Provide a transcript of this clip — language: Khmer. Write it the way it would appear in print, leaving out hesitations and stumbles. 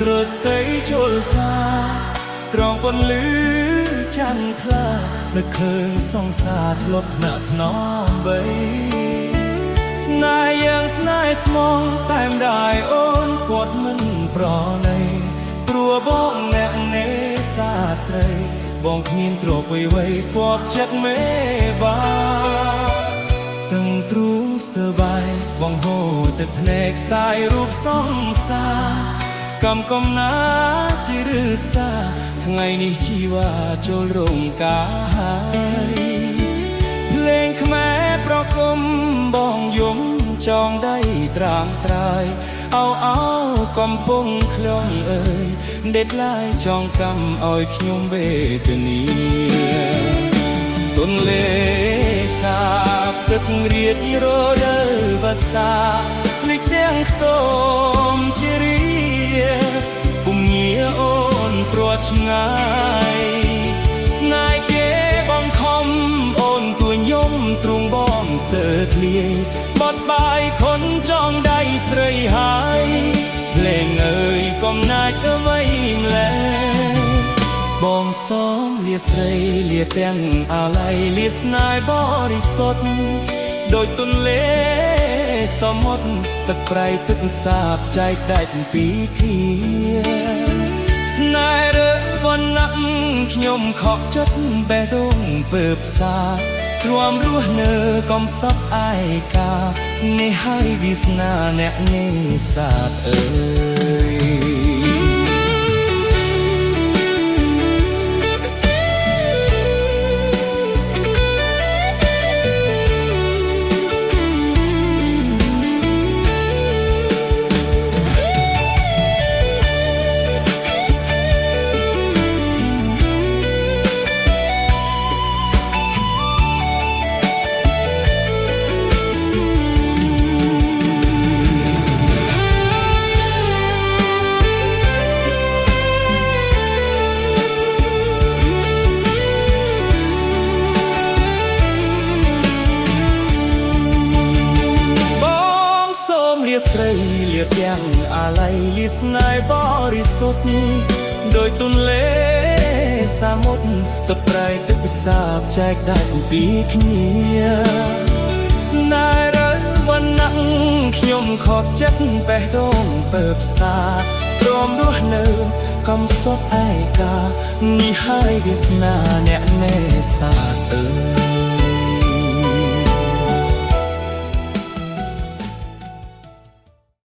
ត្រតីចូលសាត្រង់ពន្លឺច័ន្ទថ្លានឹកឃើញសង្សារធ្លាប់ថ្នាក់ថ្នមបីស្នេហ៍យ៉ាងស្នេហ៍ស្មងតែម្ដាយអូនគាត់មិនប្រណីព្រោះបងអ្នកនេសាត្រីបងគ្មានទ្រព្យអ្វីគាត់ចិត្តមេបាទាំងទ្រូងស្ទើបាយបងហូរទឹកភ្នែកស្ដាយរូបសង្សារកំណាជាឬសាថ្ងៃនេះជីវ៉ាចូលរោងការភ្លេងខ្មែរប្រគំបងយំចងដៃត្រាំត្រើយអោកំពុងក្លងអើយដេតឡាយចងកម្មឲ្យខ្ញុំវេទនាទុនលេសាទឹករៀតរដូវវស្សាភ្លេចទាំងខ្ទមជារីពុំងារអូនព្រាត់ឆ្ងាយស្នេហ៍គេបងខំអូនទួញយំទ្រូងបងស្ទើរធ្លាយបត់បាយខុនចងដៃស្រីហើយភ្លេងអើយកំណាចអ្វីម្លេះបងសមលាស្រីលាទាំងអាល័យលាស្នេហ៍បរិសុទ្ធដោយទន្លេសមុទ្រទឹកប្រៃទឹកសាបចែកដាច់ពីគ្នាស្នេហ៍រើវណ្ណៈខ្ញុំខកចិត្តបេះដូងពើផ្សាទ្រាំរស់នៅកំសត់ឯកានេះហើយវាសនាអ្នកនេសាទអើយស្រីលាទាំងអាល័យលាស្នេហ៍បរិសុទ្ធដោយទន្លេសមុទ្រទឹកប្រៃទឹកសាបចែកដាច់ពីគ្នាស្នេហ៍រើវណ្ណៈខ្ញុំខកចិត្តបេះដូងពើផ្សាទ្រាំរស់នៅកំសត់ឯកានេះហើយវាសនាអ្នកនេ